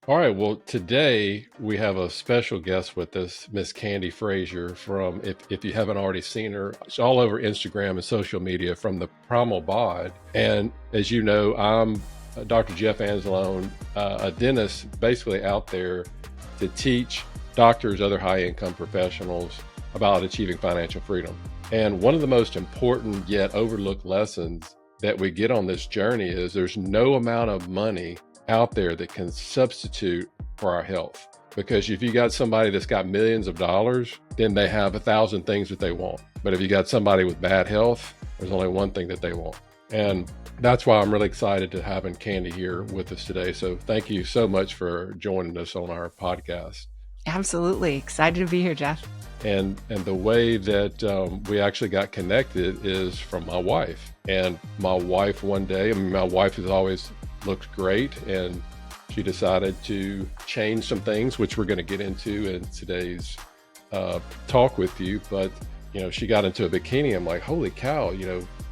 All right. Well, today we have a special guest with us, Miss Candi Fraizer from, if you haven't already seen her, she's all over Instagram and social media from the Primal Bod. And as you know, I'm Dr. Jeff Anzalone, a dentist basically out there to teach doctors, other high income professionals about achieving financial freedom. And one of the most important yet overlooked lessons that we get on this journey is there's no amount of money out there that can substitute for our health. Because if you got somebody that's got millions of dollars, then they have 1,000 things that they want. But if you got somebody with bad health, there's only one thing that they want. And that's why I'm really excited to having Candi here with us today. So thank you so much for joining us on our podcast. Absolutely. Excited to be here, Jeff. And the way that we actually got connected is from my wife. And my wife one day, my wife has always looked great, and she decided to change some things, which we're going to get into in today's talk with you. But, she got into a bikini. I'm like, holy cow,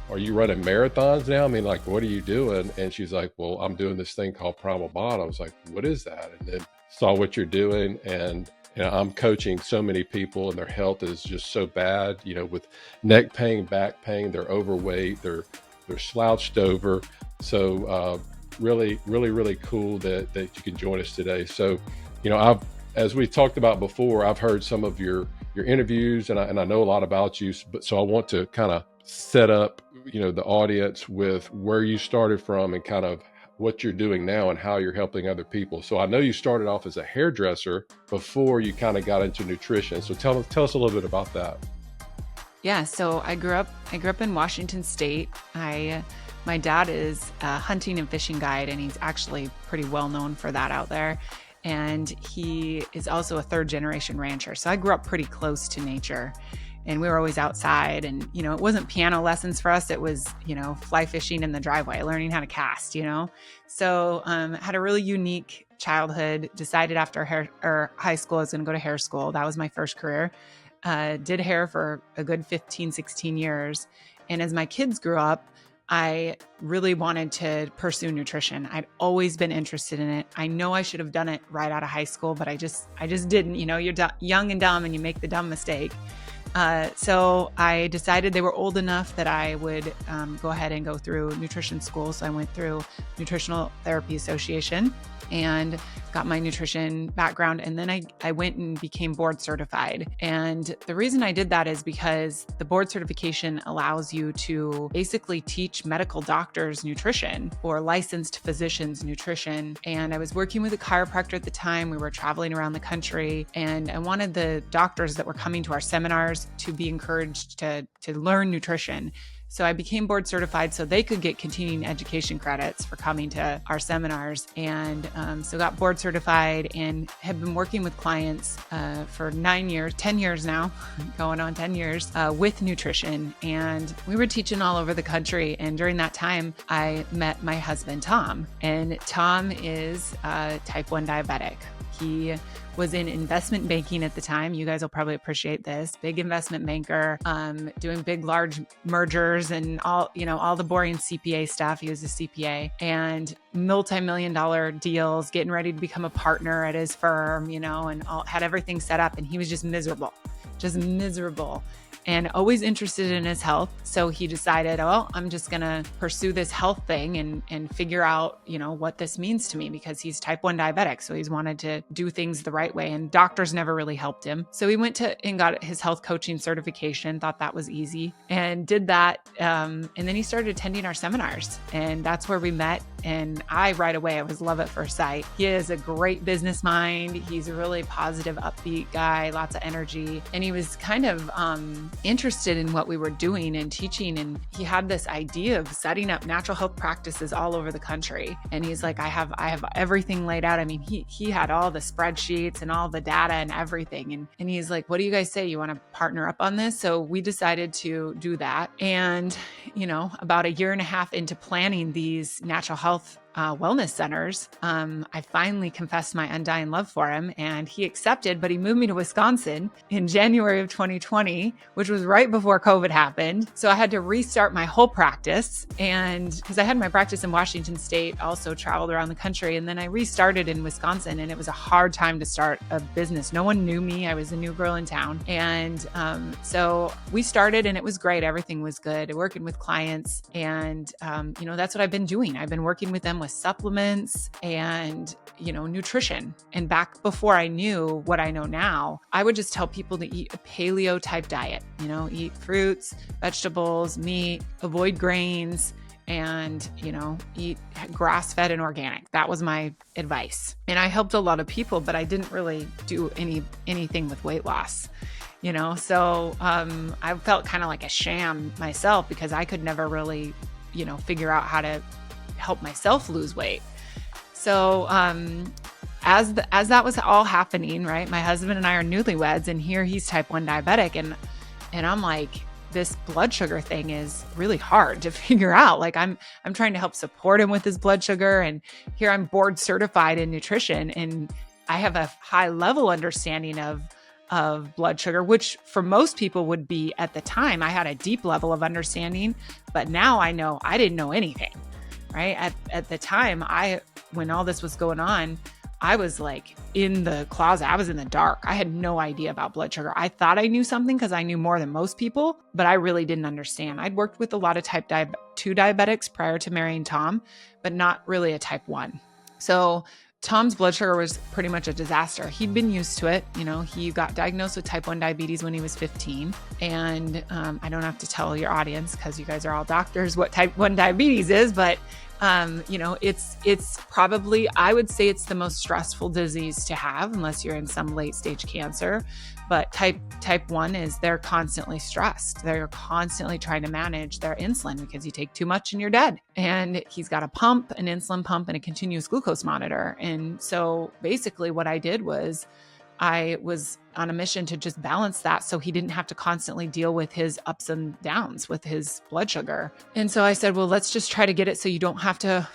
are you running marathons now? I mean, like, what are you doing? And she's like, well, I'm doing this thing called Primal Bod. I was like, what is that? And then saw what you're doing. And I'm coaching so many people and their health is just so bad, with neck pain, back pain, they're overweight, they're slouched over. So really, really, really cool that you can join us today. So, as we talked about before, I've heard some of your interviews and I know a lot about you, but so I want to kind of set up, the audience with where you started from and kind of what you're doing now and how you're helping other people. So I know you started off as a hairdresser before you kind of got into nutrition. So tell us a little bit about that. Yeah. So I grew up in Washington State. My dad is a hunting and fishing guide, and he's actually pretty well known for that out there. And he is also a third generation rancher. So I grew up pretty close to nature. And we were always outside, and, it wasn't piano lessons for us. It was, fly fishing in the driveway, learning how to cast, So had a really unique childhood, decided after high school I was going to go to hair school. That was my first career. Did hair for a good 15, 16 years. And as my kids grew up, I really wanted to pursue nutrition. I'd always been interested in it. I know I should have done it right out of high school, but I just didn't. You're young and dumb and you make the dumb mistake. So I decided they were old enough that I would go ahead and go through nutrition school. So I went through Nutritional Therapy Association and got my nutrition background. And then I went and became board certified. And the reason I did that is because the board certification allows you to basically teach medical doctors nutrition or licensed physicians nutrition. And I was working with a chiropractor at the time. We were traveling around the country, and I wanted the doctors that were coming to our seminars to be encouraged to learn nutrition. So I became board certified so they could get continuing education credits for coming to our seminars. And so got board certified and have been working with clients for 10 years now, going on 10 years with nutrition. And we were teaching all over the country. And during that time, I met my husband, Tom. And Tom is type 1 diabetic. He was in investment banking at the time. You guys will probably appreciate this. Big investment banker, doing big, large mergers and all the boring CPA stuff. He was a CPA and multi-million-dollar deals, getting ready to become a partner at his firm, and had everything set up. And he was just miserable. And always interested in his health. So he decided, I'm just going to pursue this health thing and figure out, what this means to me, because he's type 1 diabetic. So he's wanted to do things the right way, and doctors never really helped him. So he went to and got his health coaching certification, thought that was easy, and did that. And then he started attending our seminars, and that's where we met. And I was love at first sight. He has a great business mind. He's a really positive, upbeat guy, lots of energy. And he was kind of interested in what we were doing and teaching. And he had this idea of setting up natural health practices all over the country. And he's like, I have everything laid out. I mean, he had all the spreadsheets and all the data and everything. And he's like, what do you guys say? You want to partner up on this? So we decided to do that. And, about a year and a half into planning these natural health wellness centers, I finally confessed my undying love for him, and he accepted, but he moved me to Wisconsin in January of 2020, which was right before COVID happened. So I had to restart my whole practice. And because I had my practice in Washington State, also traveled around the country. And then I restarted in Wisconsin, and it was a hard time to start a business. No one knew me. I was a new girl in town. And so we started, and it was great. Everything was good, working with clients. And, that's what I've been doing. I've been working with them with supplements and, nutrition. And back before I knew what I know now, I would just tell people to eat a paleo type diet, eat fruits, vegetables, meat, avoid grains, and, eat grass-fed and organic. That was my advice. And I helped a lot of people, but I didn't really do anything with weight loss. So I felt kind of like a sham myself because I could never really, figure out how to help myself lose weight. So as that was all happening, right, my husband and I are newlyweds, and here he's type 1 diabetic, and I'm like, this blood sugar thing is really hard to figure out. Like I'm trying to help support him with his blood sugar, and here I'm board certified in nutrition, and I have a high level understanding of blood sugar, which for most people would be at the time. I had a deep level of understanding, but now I know I didn't know anything, right? At the time, when all this was going on, I was like in the closet. I was in the dark. I had no idea about blood sugar. I thought I knew something because I knew more than most people, but I really didn't understand. I'd worked with a lot of type 2 diabetics prior to marrying Tom, but not really a type 1. So Tom's blood sugar was pretty much a disaster. He'd been used to it. He got diagnosed with type 1 diabetes when he was 15. And I don't have to tell your audience, because you guys are all doctors, what type 1 diabetes is, but it's probably, I would say it's the most stressful disease to have, unless you're in some late stage cancer. But type 1 is they're constantly stressed. They're constantly trying to manage their insulin because you take too much and you're dead. And he's got a pump, an insulin pump, and a continuous glucose monitor. And so basically what I did was I was on a mission to just balance that so he didn't have to constantly deal with his ups and downs with his blood sugar. And so I said, well, let's just try to get it so you don't have to,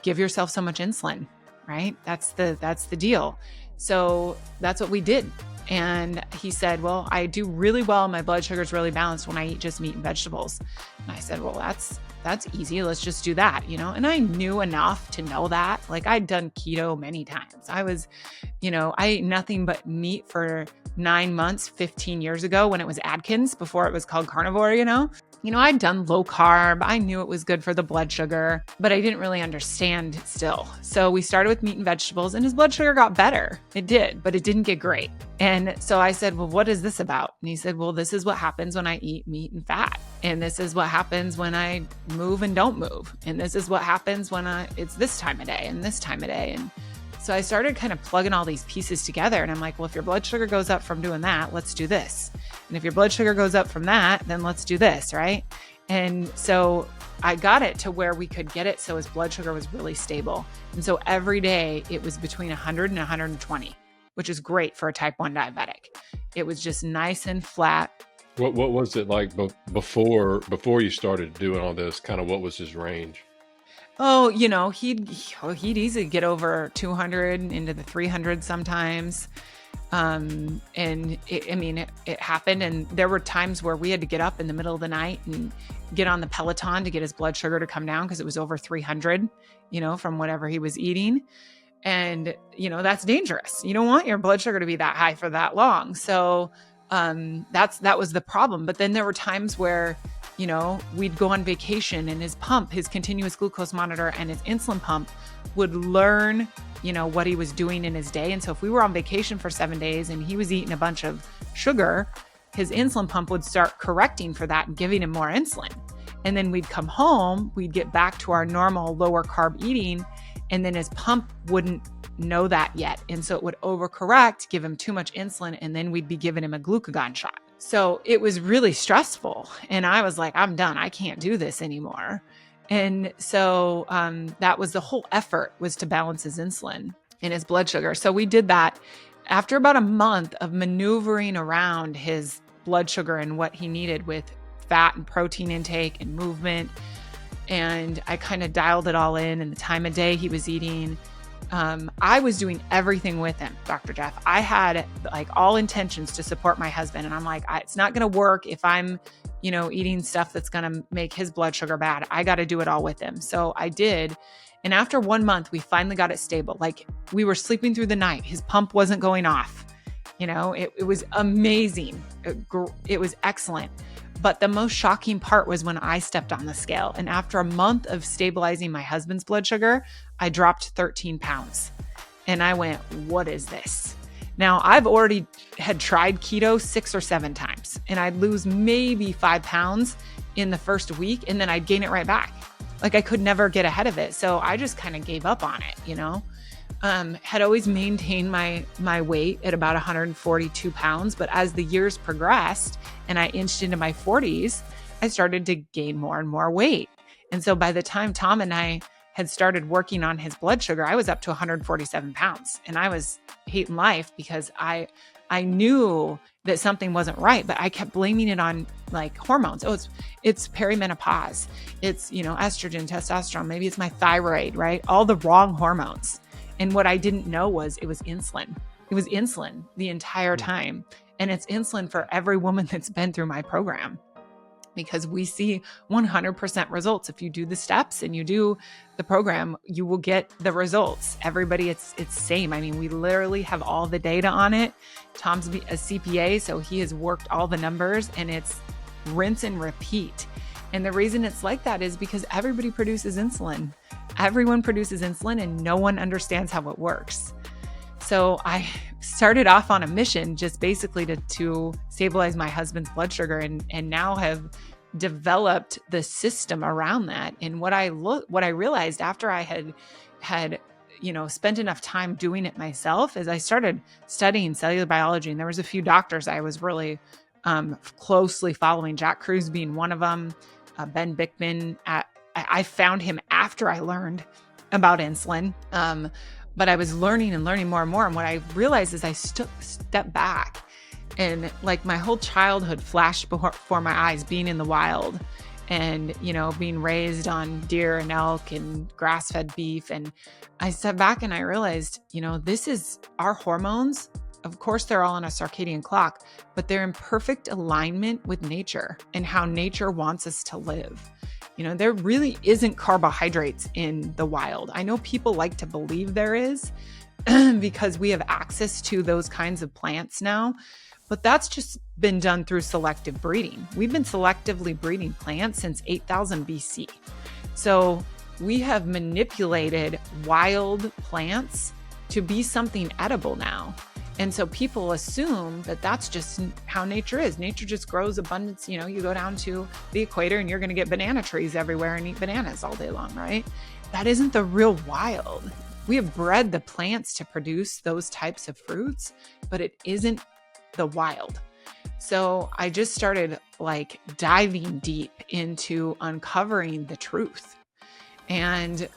give yourself so much insulin, right? That's the deal. So that's what we did. And he said, well, I do really well. My blood sugar is really balanced when I eat just meat and vegetables. And I said, well, that's easy. Let's just do that, And I knew enough to know that. Like I'd done keto many times. I ate nothing but meat for 9 months, 15 years ago when it was Atkins, before it was called carnivore, I'd done low carb. I knew it was good for the blood sugar, but I didn't really understand still. So we started with meat and vegetables, and his blood sugar got better. It did, but it didn't get great. And so I said, well, what is this about? And he said, well, this is what happens when I eat meat and fat. And this is what happens when I move and don't move. And this is what happens when it's this time of day and this time of day. And so I started kind of plugging all these pieces together, and I'm like, well, if your blood sugar goes up from doing that, let's do this. And if your blood sugar goes up from that, then let's do this, right? And so I got it to where we could get it so his blood sugar was really stable. And so every day it was between 100 and 120, which is great for a type 1 diabetic. It was just nice and flat. What was it like before you started doing all this? Kind of what was his range? Oh, he'd easily get over 200 into the 300 sometimes. And it happened. And there were times where we had to get up in the middle of the night and get on the Peloton to get his blood sugar to come down because it was over 300, from whatever he was eating. And, that's dangerous. You don't want your blood sugar to be that high for that long. So that was the problem. But then there were times where, we'd go on vacation, and his pump, his continuous glucose monitor, and his insulin pump would learn, what he was doing in his day. And so if we were on vacation for 7 days and he was eating a bunch of sugar, his insulin pump would start correcting for that and giving him more insulin. And then we'd come home, we'd get back to our normal lower carb eating, and then his pump wouldn't know that yet. And so it would overcorrect, give him too much insulin, and then we'd be giving him a glucagon shot. So it was really stressful. And I was like, I'm done. I can't do this anymore. And so that was the whole effort, was to balance his insulin and his blood sugar. So we did that. After about a month of maneuvering around his blood sugar and what he needed with fat and protein intake and movement, And I kind of dialed it all in, and the time of day he was eating. I was doing everything with him, Dr. Jeff. I had like all intentions to support my husband. And I'm like, it's not going to work if I'm, eating stuff that's going to make his blood sugar bad. I got to do it all with him. So I did. And after 1 month, we finally got it stable. Like, we were sleeping through the night. His pump wasn't going off. It was amazing. It was excellent. But the most shocking part was when I stepped on the scale. And after a month of stabilizing my husband's blood sugar, I dropped 13 pounds. And I went, what is this? Now, I've already had tried keto 6 or 7 times, and I'd lose maybe 5 pounds in the first week, and then I'd gain it right back. Like, I could never get ahead of it. So I just kind of gave up on it, had always maintained my weight at about 142 pounds. But as the years progressed and I inched into my 40s, I started to gain more and more weight. And so by the time Tom and I had started working on his blood sugar, I was up to 147 pounds, and I was hating life because I knew that something wasn't right, but I kept blaming it on like hormones. Oh, it's perimenopause. It's, estrogen, testosterone. Maybe it's my thyroid, right? All the wrong hormones. And what I didn't know was it was insulin. It was insulin the entire time. And it's insulin for every woman that's been through my program, because we see 100% results. If you do the steps and you do the program, you will get the results. Everybody, it's same. I mean, we literally have all the data on it. Tom's a CPA, so he has worked all the numbers, and it's rinse and repeat. And the reason it's like that is because everybody produces insulin. Everyone produces insulin, and no one understands how it works. So I started off on a mission just basically to stabilize my husband's blood sugar, and now have developed the system around that. And what I realized after I had spent enough time doing it myself is I started studying cellular biology, and there was a few doctors I was really closely following, Jack Kruse being one of them, Ben Bickman. I found him after I learned about insulin. But I was learning more and more. And what I realized is I stepped back, and like my whole childhood flashed before my eyes, being in the wild and, being raised on deer and elk and grass-fed beef. And I stepped back and I realized, this is our hormones. Of course, they're all on a circadian clock, but they're in perfect alignment with nature and how nature wants us to live. There really isn't carbohydrates in the wild. I know people like to believe there is because we have access to those kinds of plants now, but that's just been done through selective breeding. We've been selectively breeding plants since 8000 BC. So we have manipulated wild plants to be something edible now. And so people assume that that's just how nature is. Nature just grows abundance. You go down to the equator and you're going to get banana trees everywhere and eat bananas all day long, right? That isn't the real wild. We have bred the plants to produce those types of fruits, but it isn't the wild. So I just started like diving deep into uncovering the truth. And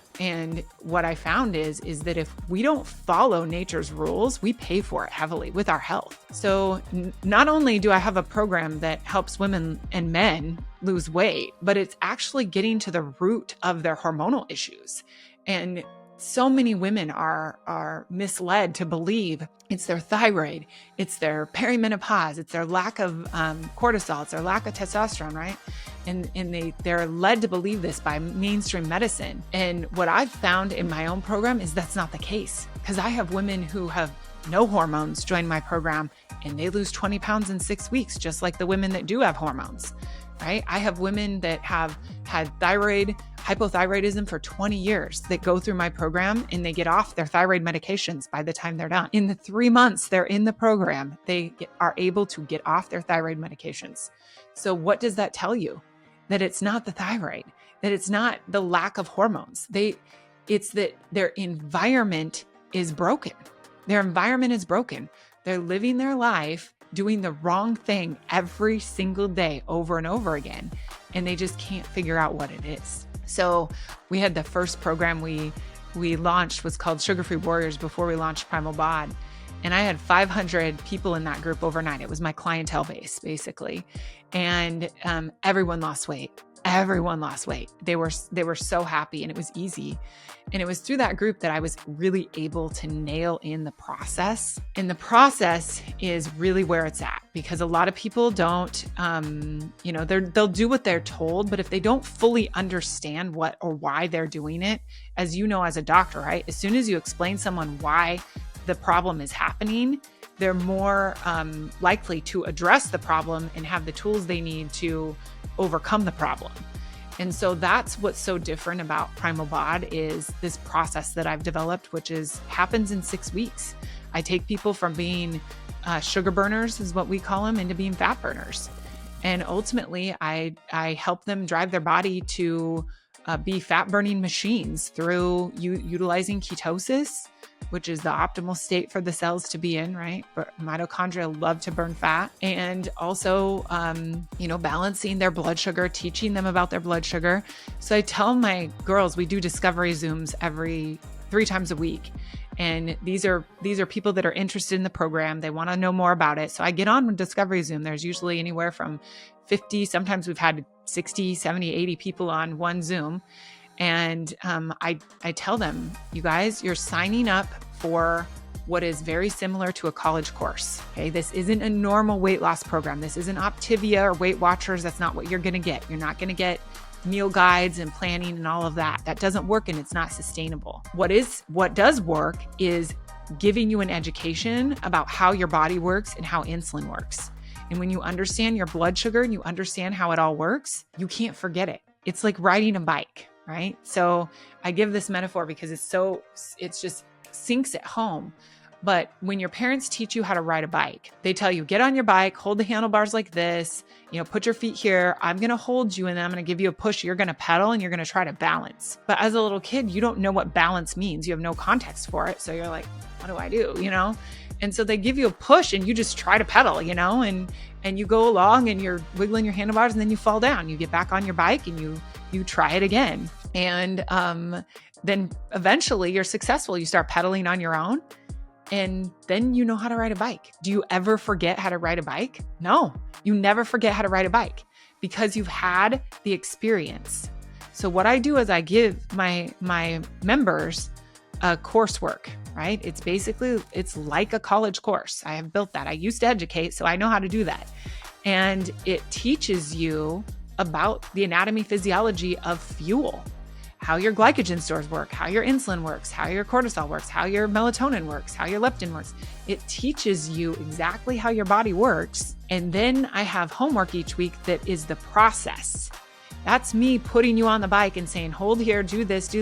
what I found is that if we don't follow nature's rules, we pay for it heavily with our health. So not only do I have a program that helps women and men lose weight, but it's actually getting to the root of their hormonal issues. And so many women are misled to believe it's their thyroid, it's their perimenopause, it's their lack of cortisol, it's their lack of testosterone, right? And they're led to believe this by mainstream medicine. And what I've found in my own program is that's not the case, because I have women who have no hormones join my program and they lose 20 pounds in 6 weeks, just like the women that do have hormones, right? I have women that have had hypothyroidism for 20 years that go through my program and they get off their thyroid medications by the time they're done. In the 3 months they're in the program, they are able to get off their thyroid medications. So what does that tell you? That it's not the thyroid, that it's not the lack of hormones. It's that their environment is broken. Their environment is broken. They're living their life doing the wrong thing every single day over and over again, and they just can't figure out what it is. So we had the first program we launched was called Sugar-Free Warriors before we launched Primal Bod. And I had 500 people in that group overnight. It was my clientele base, basically. And everyone lost weight. everyone lost weight. They were so happy, and it was easy. And it was through that group that I was really able to nail in the process. And the process is really where it's at, because a lot of people don't, they'll do what they're told, but if they don't fully understand what or why they're doing it, as you know, as a doctor, right? As soon as you explain someone why the problem is happening, they're more likely to address the problem and have the tools they need to overcome the problem. And so that's what's so different about Primal Bod is this process that I've developed, which happens in 6 weeks. I take people from being sugar burners, is what we call them, into being fat burners. And ultimately, I help them drive their body to be fat burning machines through utilizing ketosis, which is the optimal state for the cells to be in, right? But mitochondria love to burn fat. And also, balancing their blood sugar, teaching them about their blood sugar. So I tell my girls, we do discovery Zooms 3 times a week. And these are people that are interested in the program. They want to know more about it. So I get on with Discovery Zoom. There's usually anywhere from 50, sometimes we've had 60, 70, 80 people on one Zoom. And I tell them, you guys, you're signing up for what is very similar to a college course. Okay, this isn't a normal weight loss program. This isn't Optivia or Weight Watchers. That's not what you're going to get. You're not going to get meal guides and planning and all of that. That doesn't work, and it's not sustainable. What does work is giving you an education about how your body works and how insulin works. And when you understand your blood sugar and you understand how it all works, you can't forget it. It's like riding a bike, right? So I give this metaphor because it's just sinks at home. But when your parents teach you how to ride a bike, they tell you, get on your bike, hold the handlebars like this, put your feet here. I'm going to hold you and then I'm going to give you a push. You're going to pedal and you're going to try to balance. But as a little kid, you don't know what balance means. You have no context for it. So you're like, what do I do? And so they give you a push and you just try to pedal, and you go along and you're wiggling your handlebars and then you fall down. You get back on your bike and you try it again. And then eventually you're successful. You start pedaling on your own. And then you know how to ride a bike. Do you ever forget how to ride a bike? No, you never forget how to ride a bike because you've had the experience. So what I do is I give my members a coursework, right? It's like a college course. I have built that. I used to educate, so I know how to do that. And it teaches you about the anatomy, physiology of fuel, how your glycogen stores work, how your insulin works, how your cortisol works, how your melatonin works, how your leptin works. It teaches you exactly how your body works. And then I have homework each week that is the process. That's me putting you on the bike and saying, hold here, do this,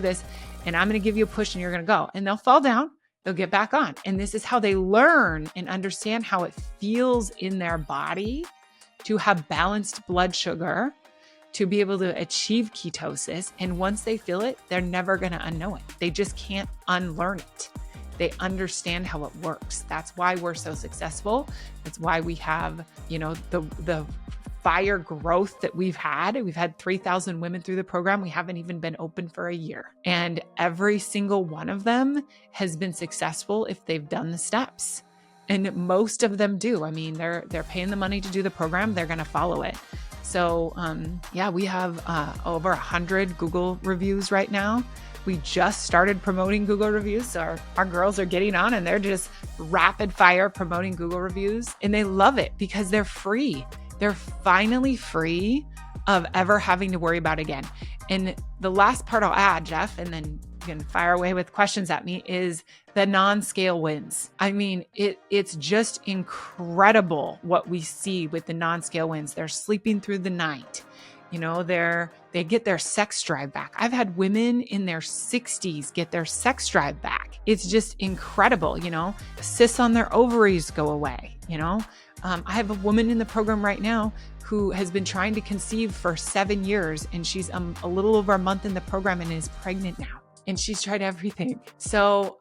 and I'm going to give you a push and you're going to go. And they'll fall down, they'll get back on. And this is how they learn and understand how it feels in their body to have balanced blood sugar, to be able to achieve ketosis. And once they feel it, they're never going to unknow it. They just can't unlearn it. They understand how it works. That's why we're so successful. That's why we have, the fire growth that we've had. We've had 3,000 women through the program. We haven't even been open for a year. And every single one of them has been successful if they've done the steps. And most of them do. I mean, they're paying the money to do the program. They're going to follow it. So, we have over 100 Google reviews right now. We just started promoting Google reviews. So our girls are getting on and they're just rapid fire promoting Google reviews. And they love it because they're free. They're finally free of ever having to worry about it again. And the last part I'll add, Jeff, and then you can fire away with questions at me, is the non-scale wins. I mean, it's just incredible what we see with the non-scale wins. They're sleeping through the night. They get their sex drive back. I've had women in their 60s get their sex drive back. It's just incredible. Cysts on their ovaries go away. I have a woman in the program right now who has been trying to conceive for 7 years, and she's a little over a month in the program and is pregnant now. And she's tried everything. So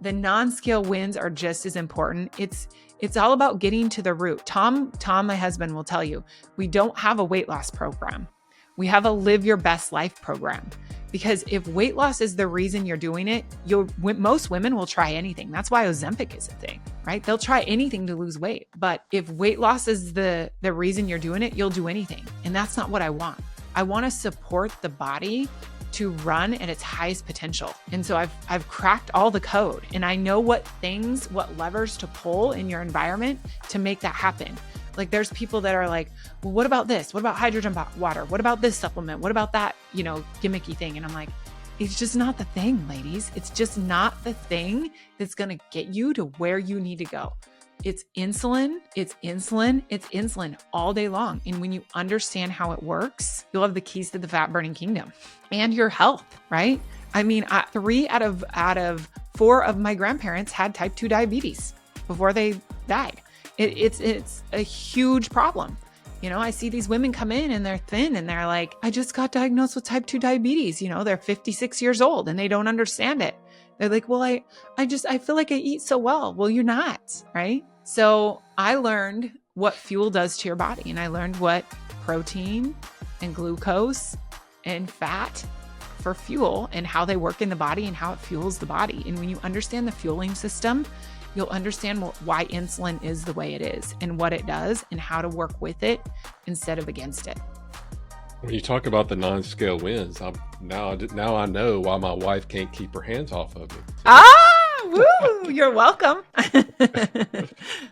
the non-scale wins are just as important. It's all about getting to the root. Tom, my husband, will tell you, we don't have a weight loss program. We have a live your best life program. Because if weight loss is the reason you're doing it, most women will try anything. That's why Ozempic is a thing, right? They'll try anything to lose weight. But if weight loss is the reason you're doing it, you'll do anything. And that's not what I want. I want to support the body to run at its highest potential. And so I've cracked all the code, and I know what levers to pull in your environment to make that happen. Like there's people that are like, well, what about this? What about hydrogen water? What about this supplement? What about that, gimmicky thing? And I'm like, it's just not the thing, ladies. It's just not the thing that's going to get you to where you need to go. It's insulin, it's insulin, it's insulin all day long. And when you understand how it works, you'll have the keys to the fat burning kingdom and your health, right? I mean, 3 out of 4 of my grandparents had type 2 diabetes before they died. It's a huge problem. I see these women come in and they're thin and they're like, I just got diagnosed with type 2 diabetes. They're 56 years old and they don't understand it. They're like, well, I feel like I eat so well. Well, you're not, right? So I learned what fuel does to your body, and I learned what protein and glucose and fat for fuel and how they work in the body and how it fuels the body. And when you understand the fueling system, you'll understand why insulin is the way it is and what it does and how to work with it instead of against it. When you talk about the non-scale wins, now I know why my wife can't keep her hands off of me. Woo! You're welcome.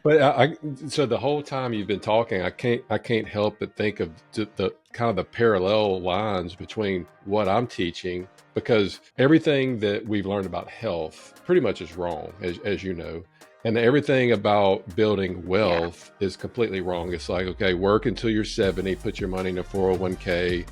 But so the whole time you've been talking, I can't help but think of the kind of the parallel lines between what I'm teaching, because everything that we've learned about health pretty much is wrong, as you know. And everything about building wealth is completely wrong. It's like, okay, work until you're 70, put your money in a 401k.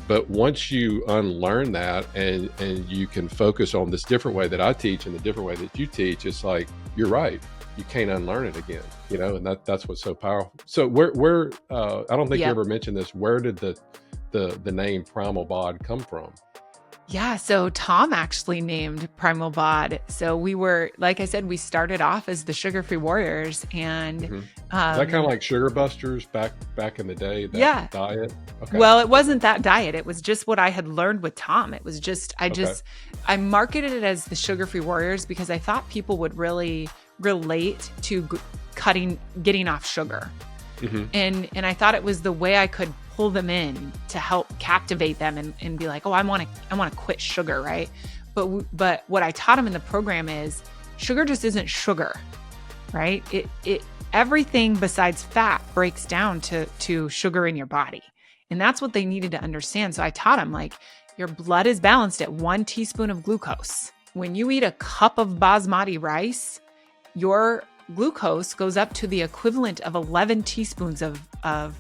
But once you unlearn that and you can focus on this different way that I teach and the different way that you teach, it's like, you're right. You can't unlearn it again, and that's what's so powerful. So where I don't think you ever mentioned this. Where did the name Primal Bod come from? Yeah. So Tom actually named Primal Bod. So we were, like I said, we started off as the Sugar-Free Warriors, and Is that kind of like Sugar Busters back in the day? That diet. Okay. Well, it wasn't that diet. It was just what I had learned with Tom. It was just I marketed it as the Sugar-Free Warriors because I thought people would really relate to getting off sugar. Mm-hmm. And I thought it was the way I could pull them in to help captivate them and be like, oh, I want to quit sugar, right? But what I taught them in the program is sugar just isn't sugar, right? It everything besides fat breaks down to sugar in your body, and that's what they needed to understand. So I taught them, like, your blood is balanced at 1 teaspoon of glucose. When you eat a cup of basmati rice, your glucose goes up to the equivalent of 11 teaspoons of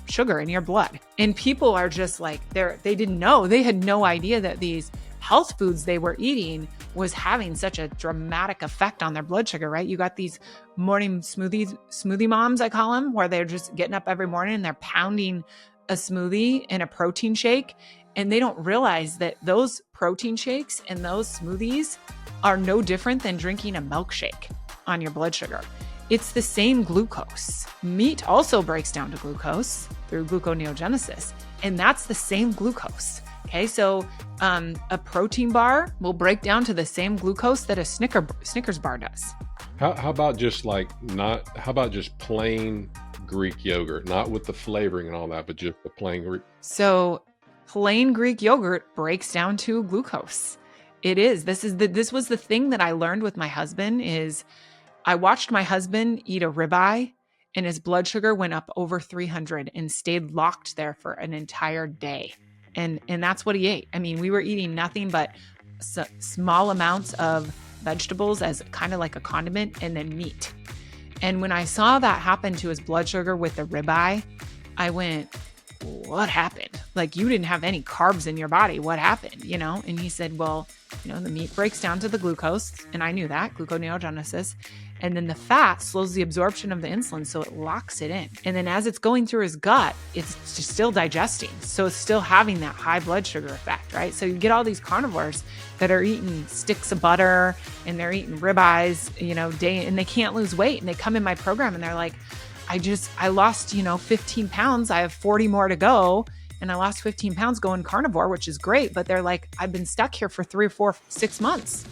sugar in your blood. And people are just like, they didn't know. They had no idea that these health foods they were eating was having such a dramatic effect on their blood sugar, right? You got these morning smoothie moms, I call them, where they're just getting up every morning and they're pounding a smoothie and a protein shake. And they don't realize that those protein shakes and those smoothies are no different than drinking a milkshake on your blood sugar. It's the same glucose. Meat also breaks down to glucose through gluconeogenesis, and that's the same glucose. Okay, so a protein bar will break down to the same glucose that a Snickers bar does. How about just plain Greek yogurt, not with the flavoring and all that, but just the plain Greek? So plain Greek yogurt breaks down to glucose. It is. This was the thing that I learned with my husband is I watched my husband eat a ribeye and his blood sugar went up over 300 and stayed locked there for an entire day. And that's what he ate. I mean, we were eating nothing but small amounts of vegetables as kind of like a condiment and then meat. And when I saw that happen to his blood sugar with the ribeye, I went, what happened? Like, you didn't have any carbs in your body. What happened? And he said, well, the meat breaks down to the glucose. And I knew that, gluconeogenesis. And then the fat slows the absorption of the insulin, so it locks it in. And then as it's going through his gut, it's just still digesting. So it's still having that high blood sugar effect, right? So you get all these carnivores that are eating sticks of butter and they're eating ribeyes, and they can't lose weight. And they come in my program and they're like, I lost, 15 pounds. I have 40 more to go. And I lost 15 pounds going carnivore, which is great. But they're like, I've been stuck here for 3 or 4, 6 months.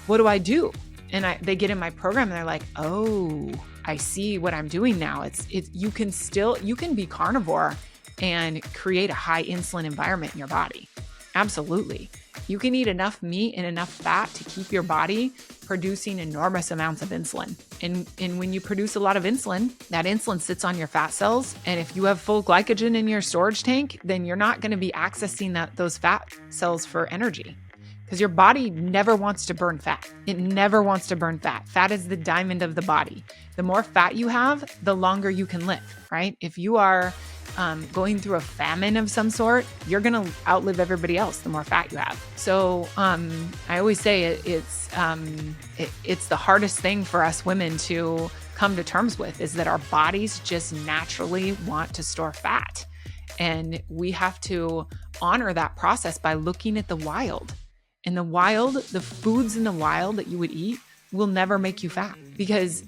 What do I do? And they get in my program and they're like, oh, I see what I'm doing now. You can be carnivore and create a high insulin environment in your body. Absolutely. You can eat enough meat and enough fat to keep your body producing enormous amounts of insulin. And when you produce a lot of insulin, that insulin sits on your fat cells. And if you have full glycogen in your storage tank, then you're not going to be accessing those fat cells for energy, because your body never wants to burn fat. It never wants to burn fat. Fat is the diamond of the body. The more fat you have, the longer you can live, right? If you are going through a famine of some sort, you're going to outlive everybody else the more fat you have. So I always say it's the hardest thing for us women to come to terms with, is that our bodies just naturally want to store fat. And we have to honor that process by looking at the wild. In the wild, the foods in the wild that you would eat will never make you fat, because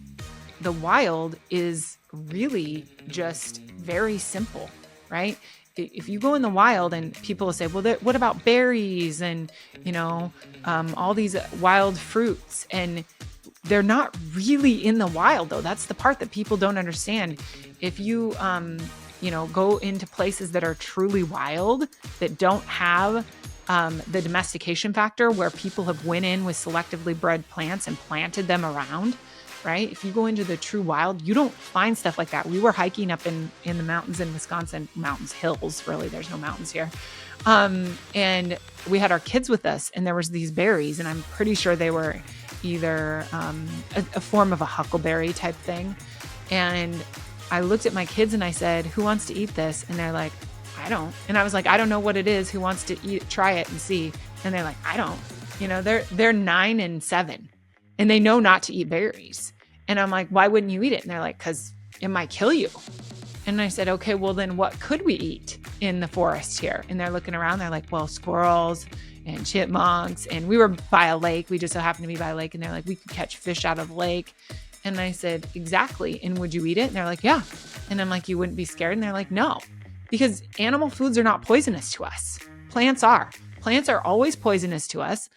the wild is really just very simple, right? If you go in the wild and people will say, well, what about berries and, all these wild fruits? And they're not really in the wild, though. That's the part that people don't understand. If you, go into places that are truly wild, that don't have the domestication factor, where people have went in with selectively bred plants and planted them around, right? If you go into the true wild, you don't find stuff like that. We were hiking up in the mountains in Wisconsin, hills, really, there's no mountains here. And we had our kids with us, and there was these berries, and I'm pretty sure they were either a form of a huckleberry type thing. And I looked at my kids and I said, who wants to eat this? And they're like, I don't. And I was like, I don't know what it is. Who wants to try it and see? And they're like, I don't. They're 9 and 7, and they know not to eat berries. And I'm like, why wouldn't you eat it? And they're like, because it might kill you. And I said, okay, well then what could we eat in the forest here? And they're looking around. They're like, well, squirrels and chipmunks. And we were by a lake. We just so happened to be by a lake. And they're like, we could catch fish out of the lake. And I said, exactly. And would you eat it? And they're like, yeah. And I'm like, you wouldn't be scared? And they're like, no, because animal foods are not poisonous to us. Plants are. Plants are always poisonous to us.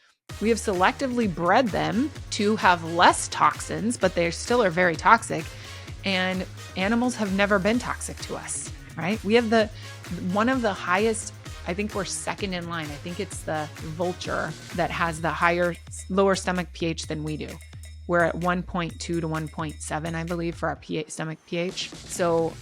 We have selectively bred them to have less toxins, but they still are very toxic. And animals have never been toxic to us, right? We have one of the highest, I think we're second in line. I think it's the vulture that has the lower stomach pH than we do. We're at 1.2 to 1.7, I believe, for our stomach pH. So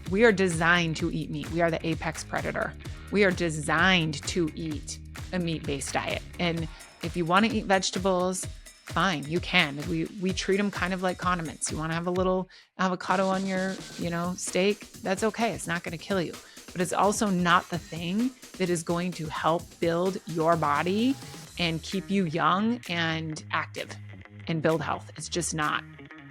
we are designed to eat meat. We are the apex predator. We are designed to eat a meat-based diet. And if you want to eat vegetables, fine, you can. We treat them kind of like condiments. You want to have a little avocado on your, steak, that's okay. It's not going to kill you. But it's also not the thing that is going to help build your body and keep you young and active and build health. It's just not.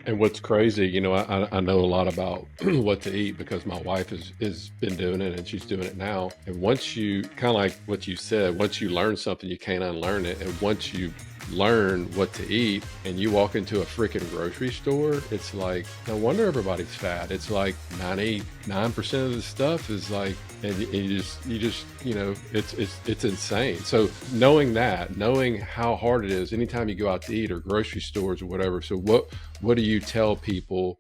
And what's crazy, I know a lot about what to eat because my wife has been doing it, and she's doing it now. And once you, kind of like what you said, once you learn something, you can't unlearn it. And once you learn what to eat and you walk into a freaking grocery store, it's like, no wonder everybody's fat. It's like 99% of the stuff is like, and you just, it's insane. So knowing how hard it is anytime you go out to eat, or grocery stores or whatever. So what do you tell people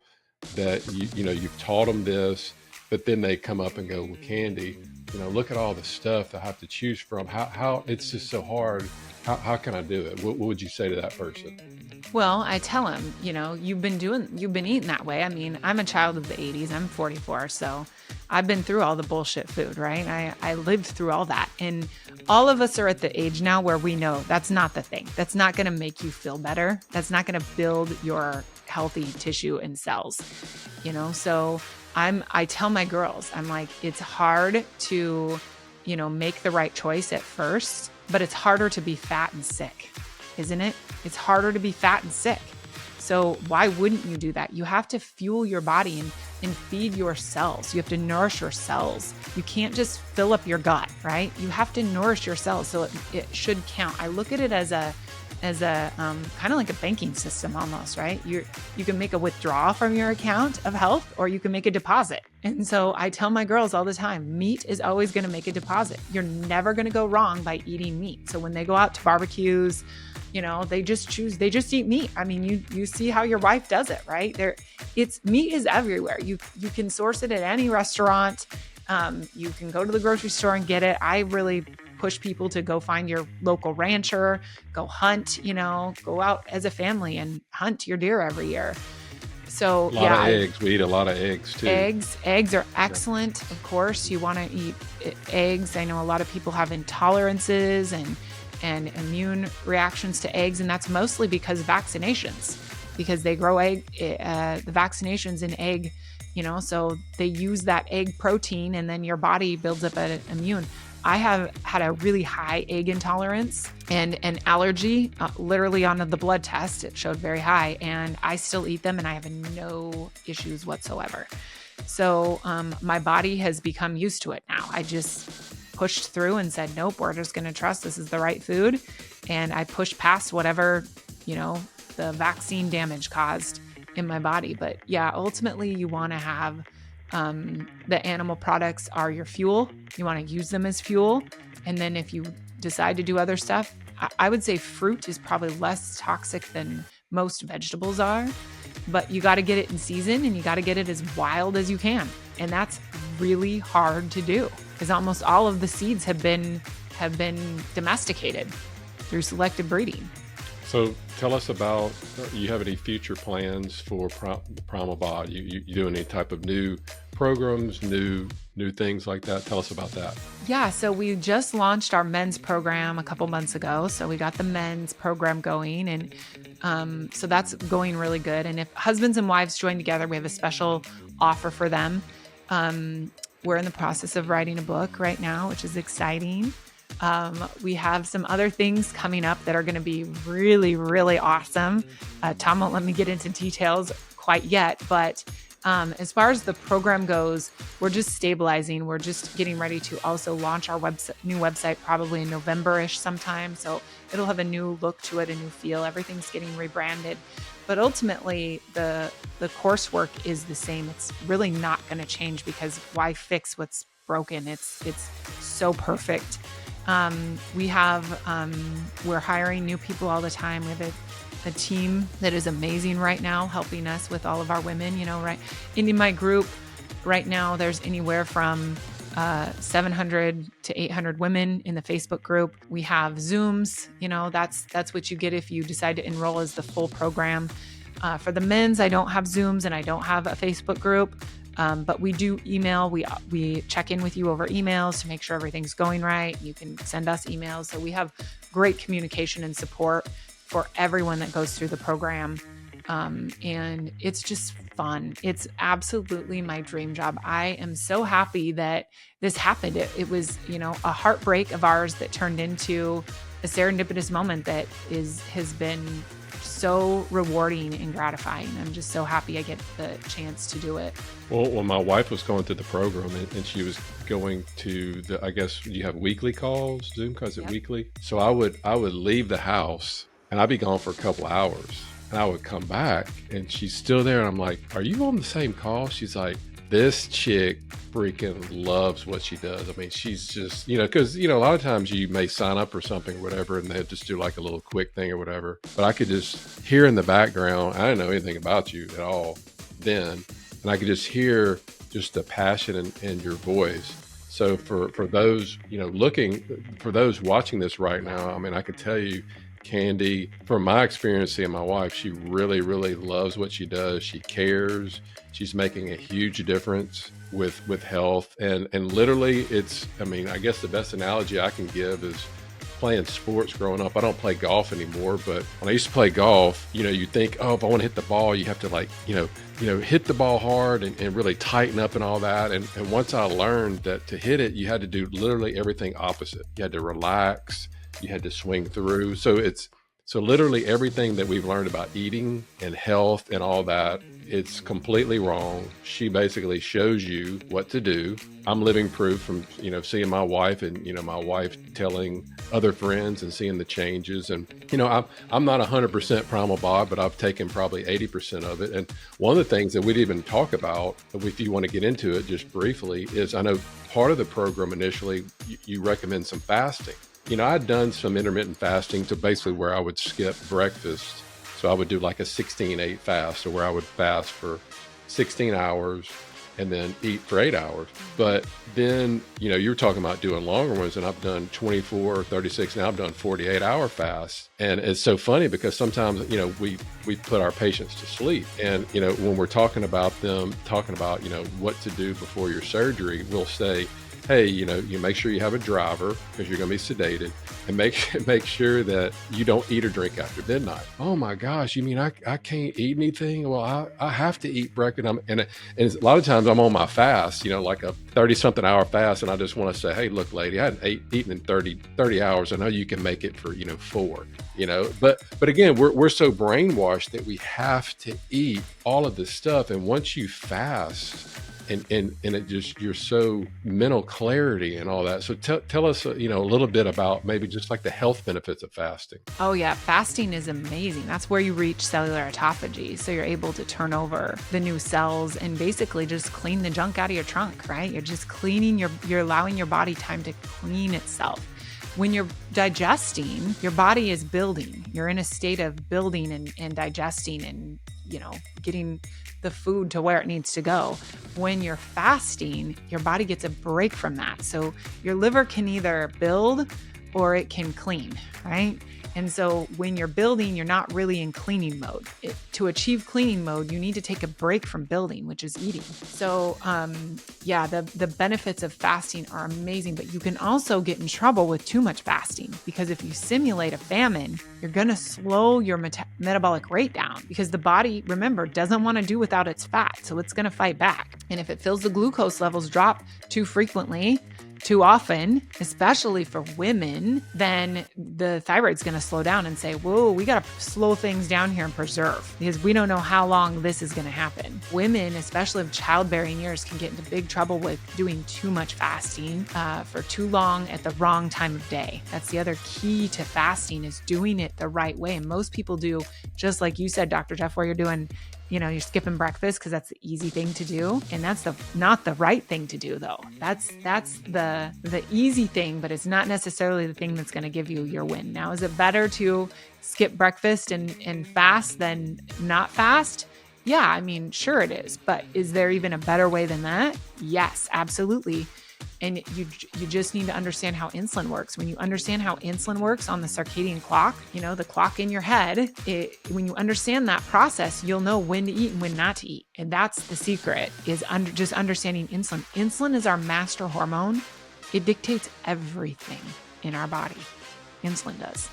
that you've taught them this, but then they come up and go, well, Candi, look at all the stuff I have to choose from. How it's just so hard. How can I do it? What would you say to that person? Well, I tell them, you've been eating that way. I mean, I'm a child of the 80s. I'm 44. So I've been through all the bullshit food, right? I lived through all that. And all of us are at the age now where we know that's not the thing. That's not going to make you feel better. That's not going to build your healthy tissue and cells, So I tell my girls, I'm like, it's hard to, make the right choice at first, but it's harder to be fat and sick, isn't it? It's harder to be fat and sick. So why wouldn't you do that? You have to fuel your body and feed your cells. You have to nourish your cells. You can't just fill up your gut, right? You have to nourish your cells. So it should count. I look at it as a kind of like a banking system almost, right? You can make a withdrawal from your account of health, or you can make a deposit. And so I tell my girls all the time, meat is always going to make a deposit. You're never going to go wrong by eating meat. So when they go out to barbecues, they just eat meat. I mean, you see how your wife does it, right? Meat is everywhere. You can source it at any restaurant. You can go to the grocery store and get it. I really push people to go find your local rancher, go hunt, go out as a family and hunt your deer every year. So A lot of eggs. We eat a lot of eggs too. Eggs are excellent. Of course, you want to eat eggs. I know a lot of people have intolerances and immune reactions to eggs, and that's mostly because of vaccinations, because they grow the vaccinations in egg, so they use that egg protein, and then your body builds up an immune. I have had a really high egg intolerance and an allergy, literally on the blood test. It showed very high, and I still eat them and I have no issues whatsoever. So my body has become used to it now. I just pushed through and said, nope, we're just going to trust this is the right food. And I pushed past whatever, the vaccine damage caused in my body. But yeah, ultimately you want to have the animal products are your fuel. You want to use them as fuel. And then if you decide to do other stuff, I would say fruit is probably less toxic than most vegetables are, but you got to get it in season and you got to get it as wild as you can. And that's really hard to do because almost all of the seeds have been domesticated through selective breeding. So tell us about, you have any future plans for Primal Bod? You do any type of new programs, new things like that? Tell us about that. Yeah, so we just launched our men's program a couple months ago. So we got the men's program going, and so that's going really good. And if husbands and wives join together, we have a special offer for them. We're in the process of writing a book right now, which is exciting. We have some other things coming up that are going to be really, really awesome. Tom won't let me get into details quite yet, but as far as the program goes, we're just stabilizing. We're just getting ready to also launch our new website probably in November-ish sometime. So it'll have a new look to it, a new feel. Everything's getting rebranded. But ultimately, the coursework is the same. It's really not going to change because why fix what's broken? It's so perfect. We're hiring new people all the time. We have a team that is amazing right now, helping us with all of our women, right. In my group right now, there's anywhere from 700 to 800 women in the Facebook group. We have Zooms, that's what you get if you decide to enroll as the full program. For the men's, I don't have Zooms and I don't have a Facebook group. But we do email. We check in with you over emails to make sure everything's going right. You can send us emails. So we have great communication and support for everyone that goes through the program. And it's just fun. It's absolutely my dream job. I am so happy that this happened. It was, a heartbreak of ours that turned into a serendipitous moment that has been so rewarding and gratifying. I'm just so happy I get the chance to do it. Well, when my wife was going through the program and she was going to I guess you have weekly calls, Zoom calls, it weekly. So I would leave the house and I'd be gone for a couple hours and I would come back and she's still there. And I'm like, are you on the same call? She's like, this chick freaking loves what she does. I mean, she's just, because, a lot of times you may sign up for something or whatever, and they just do like a little quick thing or whatever. But I could just hear in the background, I didn't know anything about you at all then. And I could just hear just the passion in your voice. So for those, for those watching this right now, I mean, I can tell you, Candi, from my experience seeing my wife, she really, really loves what she does. She cares. She's making a huge difference with health. And literally I guess the best analogy I can give is playing sports growing up. I don't play golf anymore, but when I used to play golf, you think, oh, if I want to hit the ball, you have to hit the ball hard and really tighten up and all that. And once I learned that to hit it, you had to do literally everything opposite. You had to relax. You had to swing through. So literally everything that we've learned about eating and health and all that, it's completely wrong. She basically shows you what to do. I'm living proof from, seeing my wife and, my wife telling other friends and seeing the changes. And, I'm not 100% Primal Bod, but I've taken probably 80% of it. And one of the things that we didn't even talk about, if you want to get into it just briefly, is I know part of the program initially, you recommend some fasting. I'd done some intermittent fasting to basically where I would skip breakfast. So I would do like a 16-8 fast, or where I would fast for 16 hours and then eat for 8 hours. But then, you were talking about doing longer ones, and I've done 24, 36, now I've done 48-hour fasts. And it's so funny because sometimes, we put our patients to sleep. And, when we're talking about, what to do before your surgery, we'll say, hey, you make sure you have a driver because you're going to be sedated, and make sure that you don't eat or drink after midnight. Oh my gosh, you mean I can't eat anything? Well, I have to eat breakfast. And a lot of times I'm on my fast, like a 30-something hour fast, and I just want to say, hey, look, lady, I hadn't eaten in 30 hours. I know you can make it for, 4, but again, we're so brainwashed that we have to eat all of this stuff. And once you fast, and it just, you're so mental clarity and all that. So tell us, a little bit about maybe just like the health benefits of fasting. Oh yeah, fasting is amazing. That's where you reach cellular autophagy. So you're able to turn over the new cells and basically just clean the junk out of your trunk, right? You're just cleaning you're allowing your body time to clean itself. When you're digesting, your body is building. You're in a state of building and digesting and, getting the food to where it needs to go. When you're fasting, your body gets a break from that. So your liver can either build or it can clean, right? And so when you're building, you're not really in cleaning mode. To achieve cleaning mode, you need to take a break from building, which is eating. So the benefits of fasting are amazing, but you can also get in trouble with too much fasting, because if you simulate a famine, you're going to slow your metabolic rate down, because the body, remember, doesn't want to do without its fat. So it's going to fight back. And if it feels the glucose levels drop too frequently, too often, especially for women, then the thyroid's going to slow down and say, whoa, we got to slow things down here and preserve, because we don't know how long this is going to happen. Women, especially of childbearing years, can get into big trouble with doing too much fasting for too long at the wrong time of day. That's the other key to fasting, is doing it the right way. And most people do, just like you said, Dr. Jeff, where you're doing, you're skipping breakfast because that's the easy thing to do. And that's not the right thing to do, though. That's the easy thing, but it's not necessarily the thing that's going to give you your win. Now, is it better to skip breakfast and fast than not fast? Yeah, I mean, sure it is. But is there even a better way than that? Yes, absolutely. And you just need to understand how insulin works. When you understand how insulin works on the circadian clock, the clock in your head, when you understand that process, you'll know when to eat and when not to eat. And that's the secret, is just understanding insulin. Insulin is our master hormone. It dictates everything in our body. Insulin does.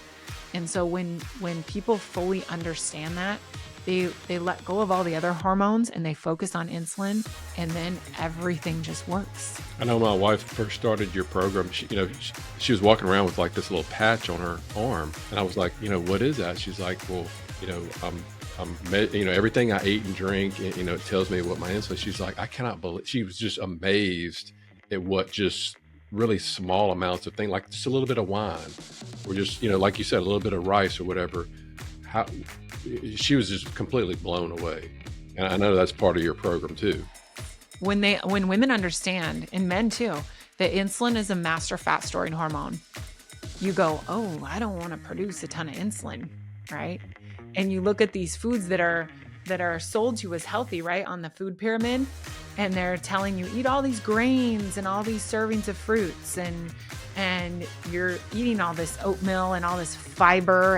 And so when people fully understand that, they let go of all the other hormones and they focus on insulin, and then everything just works. I know my wife first started your program. She was walking around with like this little patch on her arm, and I was like, what is that? She's like, well, everything I eat and drink, it tells me what my insulin. She's like, I cannot believe. She was just amazed at what just really small amounts of things, like just a little bit of wine, or just like you said, a little bit of rice or whatever. How she was just completely blown away. And I know that's part of your program too. When women understand, and men too, that insulin is a master fat storing hormone, you go, oh, I don't want to produce a ton of insulin, right? And you look at these foods that are sold to you as healthy, right, on the food pyramid, and they're telling you eat all these grains and all these servings of fruits, and you're eating all this oatmeal and all this fiber,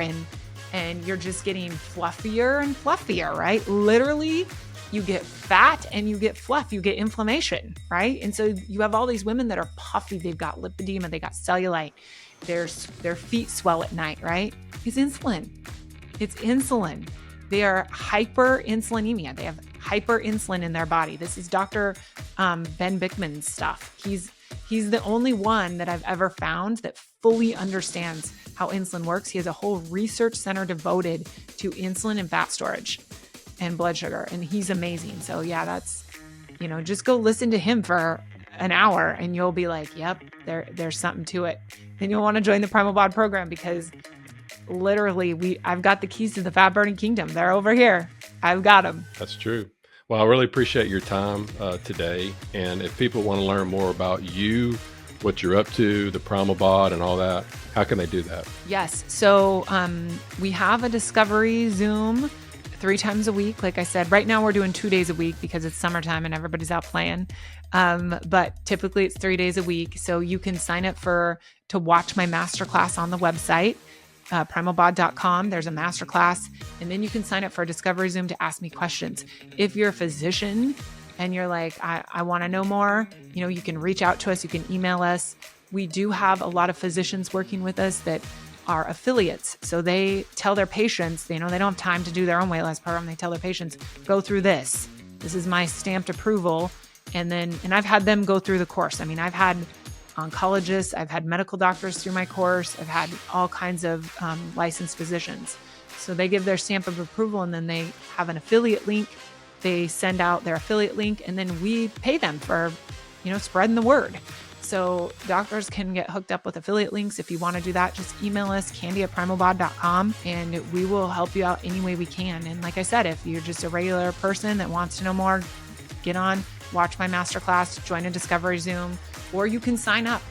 and you're just getting fluffier and fluffier, right? Literally, you get fat and you get fluff, you get inflammation, right? And so you have all these women that are puffy, they've got lipedema, they got cellulite, their feet swell at night, right? It's insulin. It's insulin. They are hyperinsulinemia. They have hyperinsulin in their body. This is Dr. Ben Bickman's stuff. He's the only one that I've ever found that fully understands how insulin works. He has a whole research center devoted to insulin and fat storage and blood sugar, and he's amazing. So yeah, that's, just go listen to him for an hour and you'll be like, yep, there's something to it. Then you'll want to join the Primal Bod program, because literally I've got the keys to the fat burning kingdom. They're over here. I've got them. That's true. Well, I really appreciate your time today. And if people want to learn more about you, what you're up to, the Primal Bod and all that, how can they do that? Yes. So we have a discovery Zoom 3 times a week. Like I said, right now we're doing 2 days a week because it's summertime and everybody's out playing. But typically it's 3 days a week. So you can sign up to watch my masterclass on the website, primalbod.com. There's a masterclass, and then you can sign up for a discovery Zoom to ask me questions. If you're a physician and you're like, I want to know more, you can reach out to us. You can email us. We do have a lot of physicians working with us that are affiliates. So they tell their patients, they don't have time to do their own weight loss program. They tell their patients, go through this. This is my stamped approval. And I've had them go through the course. I mean, I've had oncologists, I've had medical doctors through my course. I've had all kinds of licensed physicians. So they give their stamp of approval, and then they have an affiliate link. They send out their affiliate link, and then we pay them for, spreading the word. So doctors can get hooked up with affiliate links. If you want to do that, just email us, candi@primalbod.com, and we will help you out any way we can. And like I said, if you're just a regular person that wants to know more, get on, watch my masterclass, join a discovery Zoom, or you can sign up.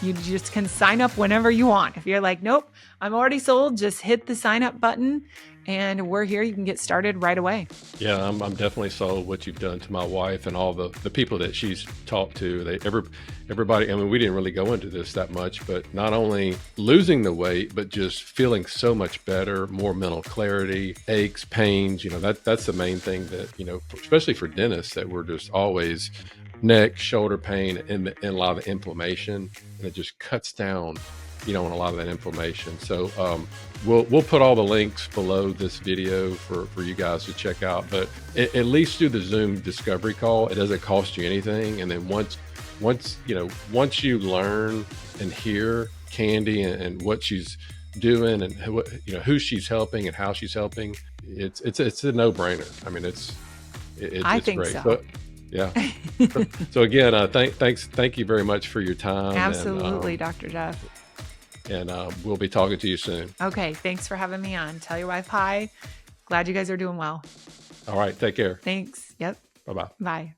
You just can sign up whenever you want. If you're like, nope, I'm already sold, just hit the sign up button and we're here. You can get started right away. Yeah, I'm definitely sold what you've done to my wife and all the people that she's talked to. Everybody, I mean, we didn't really go into this that much, but not only losing the weight, but just feeling so much better, more mental clarity, aches, pains, that's the main thing that, especially for dentists, that we're just always neck, shoulder pain, and a lot of inflammation. And it just cuts down, on a lot of that inflammation. So we'll put all the links below this video for you guys to check out. But at least do the Zoom discovery call. It doesn't cost you anything. And then once you learn and hear Candi and what she's doing and who she's helping and how she's helping, it's a no-brainer. I mean, it's think great. so. But, yeah. So again, thank you very much for your time. Absolutely, Dr. Jeff. And we'll be talking to you soon. Okay. Thanks for having me on. Tell your wife hi. Glad you guys are doing well. All right. Take care. Thanks. Yep. Bye-bye. Bye.